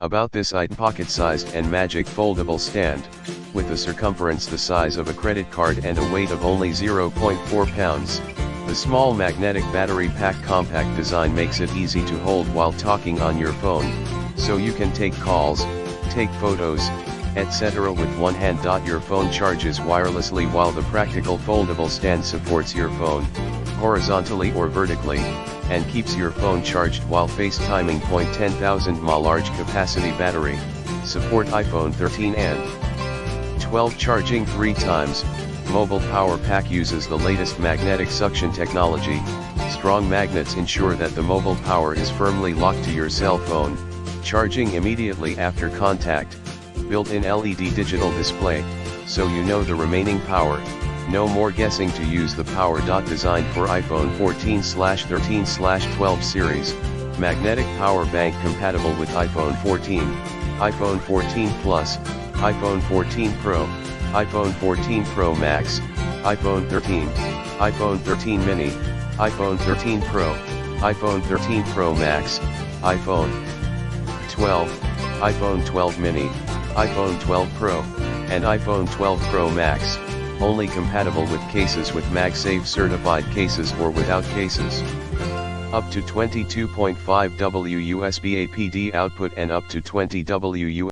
About this pocket-sized and magic foldable stand, with a circumference the size of a credit card and a weight of only 0.4 pounds, the small magnetic battery pack compact design makes it easy to hold while talking on your phone, so you can take calls, take photos, etc. with one hand. Your phone charges wirelessly while the practical foldable stand supports your phone, horizontally or vertically, and keeps your phone charged while FaceTiming. 10,000 mAh large capacity battery, support iPhone 13 and 12 charging 3 times. Mobile power pack uses the latest magnetic suction technology. Strong magnets ensure that the mobile power is firmly locked to your cell phone, charging immediately after contact. Built-in LED digital display, so you know the remaining power. No more guessing to use the power. Designed for iPhone 14/13/12 series, magnetic power bank compatible with iPhone 14, iPhone 14 Plus, iPhone 14 Pro, iPhone 14 Pro Max, iPhone 13, iPhone 13 mini, iPhone 13 Pro, iPhone 13 Pro Max, iPhone 12, iPhone 12 mini, iPhone 12 Pro, and iPhone 12 Pro Max. Only compatible with cases with MagSafe certified cases or without cases. Up to 22.5 W USB APD output and up to 20 W